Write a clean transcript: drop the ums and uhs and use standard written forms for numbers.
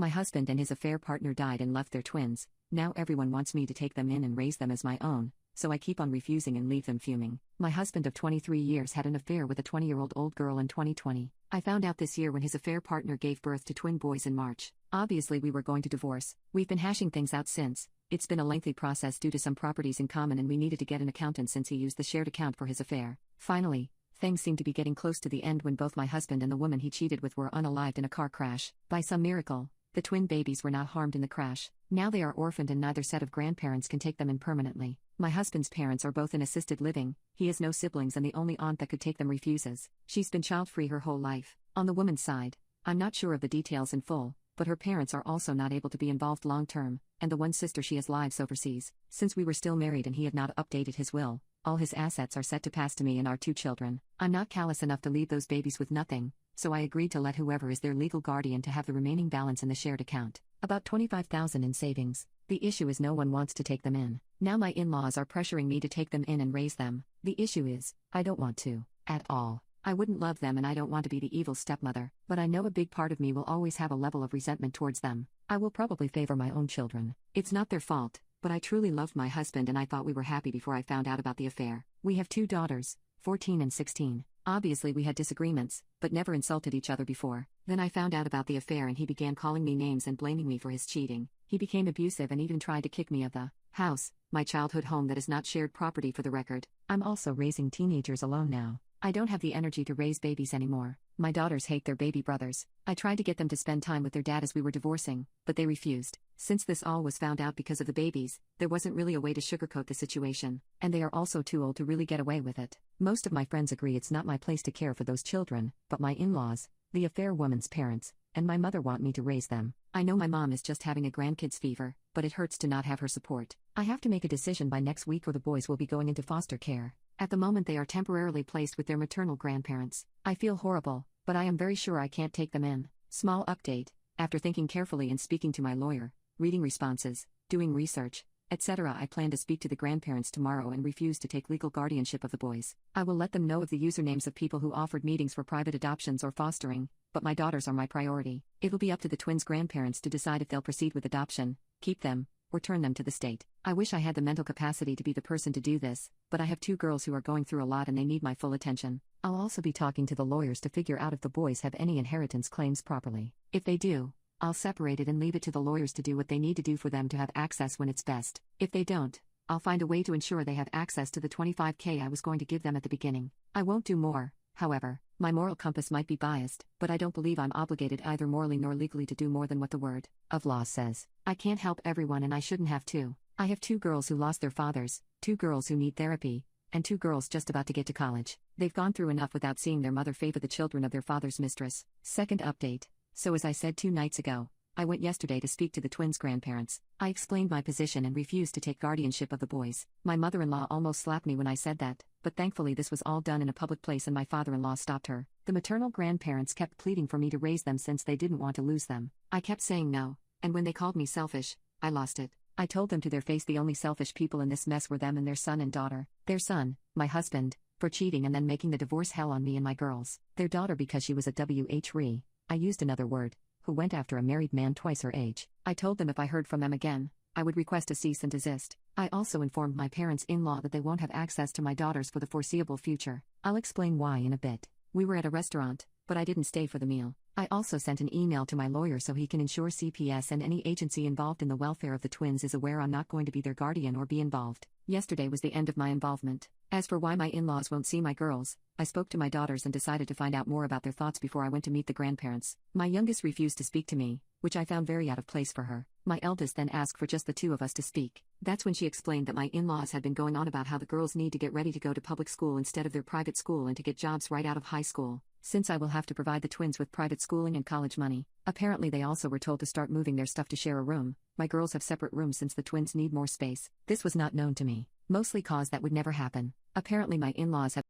My husband and his affair partner died and left their twins. Now everyone wants me to take them in and raise them as my own, so I keep on refusing and leave them fuming. My husband of 23 years had an affair with a 20-year-old old girl in 2020. I found out this year when his affair partner gave birth to twin boys in March. Obviously we were going to divorce. We've been hashing things out since. It's been a lengthy process due to some properties in common and we needed to get an accountant since he used the shared account for his affair. Finally, things seemed to be getting close to the end when both my husband and the woman he cheated with were unalived in a car crash. By some miracle, the twin babies were not harmed in the crash. Now they are orphaned and neither set of grandparents can take them in permanently. My husband's parents are both in assisted living, he has no siblings and the only aunt that could take them refuses. She's been child-free her whole life. On the woman's side, I'm not sure of the details in full, but her parents are also not able to be involved long-term, and the one sister she has lives overseas. Since we were still married and he had not updated his will, all his assets are set to pass to me and our 2 children. I'm not callous enough to leave those babies with nothing, so I agreed to let whoever is their legal guardian to have the remaining balance in the shared account. About $25,000 in savings. The issue is no one wants to take them in. Now my in-laws are pressuring me to take them in and raise them. The issue is, I don't want to. At all. I wouldn't love them and I don't want to be the evil stepmother, but I know a big part of me will always have a level of resentment towards them. I will probably favor my own children. It's not their fault, but I truly loved my husband and I thought we were happy before I found out about the affair. We have 2 daughters, 14 and 16. Obviously we had disagreements, but never insulted each other before. Then I found out about the affair and he began calling me names and blaming me for his cheating. He became abusive and even tried to kick me of the house, my childhood home that is not shared property for the record. I'm also raising teenagers alone now. I don't have the energy to raise babies anymore. My daughters hate their baby brothers. I tried to get them to spend time with their dad as we were divorcing, but they refused. Since this all was found out because of the babies, there wasn't really a way to sugarcoat the situation, and they are also too old to really get away with it. Most of my friends agree it's not my place to care for those children, but my in-laws, the affair woman's parents, and my mother want me to raise them. I know my mom is just having a grandkids fever, but it hurts to not have her support. I have to make a decision by next week or the boys will be going into foster care. At the moment they are temporarily placed with their maternal grandparents. I feel horrible, but I am very sure I can't take them in. Small update: after thinking carefully and speaking to my lawyer, reading responses, doing research, etc., I plan to speak to the grandparents tomorrow and refuse to take legal guardianship of the boys. I will let them know of the usernames of people who offered meetings for private adoptions or fostering, but my daughters are my priority. It will be up to the twins' grandparents to decide if they'll proceed with adoption, keep them, or turn them to the state. I wish I had the mental capacity to be the person to do this, but I have 2 girls who are going through a lot and they need my full attention. I'll also be talking to the lawyers to figure out if the boys have any inheritance claims properly. If they do, I'll separate it and leave it to the lawyers to do what they need to do for them to have access when it's best. If they don't, I'll find a way to ensure they have access to the $25,000 I was going to give them at the beginning. I won't do more, however. My moral compass might be biased, but I don't believe I'm obligated either morally nor legally to do more than what the word of law says. I can't help everyone and I shouldn't have to. I have 2 girls who lost their fathers, 2 girls who need therapy, and 2 girls just about to get to college. They've gone through enough without seeing their mother favor the children of their father's mistress. Second update: so as I said 2 nights ago, I went yesterday to speak to the twins' grandparents. I explained my position and refused to take guardianship of the boys. My mother-in-law almost slapped me when I said that, but thankfully this was all done in a public place and my father-in-law stopped her. The maternal grandparents kept pleading for me to raise them since they didn't want to lose them. I kept saying no, and when they called me selfish, I lost it. I told them to their face the only selfish people in this mess were them and their son and daughter. Their son, my husband, for cheating and then making the divorce hell on me and my girls. Their daughter because she was a WHRE, I used another word, who went after a married man twice her age. I told them if I heard from them again, I would request a cease and desist. I also informed my parents-in-law that they won't have access to my daughters for the foreseeable future. I'll explain why in a bit. We were at a restaurant, but I didn't stay for the meal. I also sent an email to my lawyer so he can ensure CPS and any agency involved in the welfare of the twins is aware I'm not going to be their guardian or be involved. Yesterday was the end of my involvement. As for why my in-laws won't see my girls, I spoke to my daughters and decided to find out more about their thoughts before I went to meet the grandparents. My youngest refused to speak to me, which I found very out of place for her. My eldest then asked for just the 2 of us to speak. That's when she explained that my in-laws had been going on about how the girls need to get ready to go to public school instead of their private school and to get jobs right out of high school, since I will have to provide the twins with private schooling and college money. Apparently they also were told to start moving their stuff to share a room. My girls have separate rooms since the twins need more space. This was not known to me, mostly cause that would never happen. Apparently my in-laws have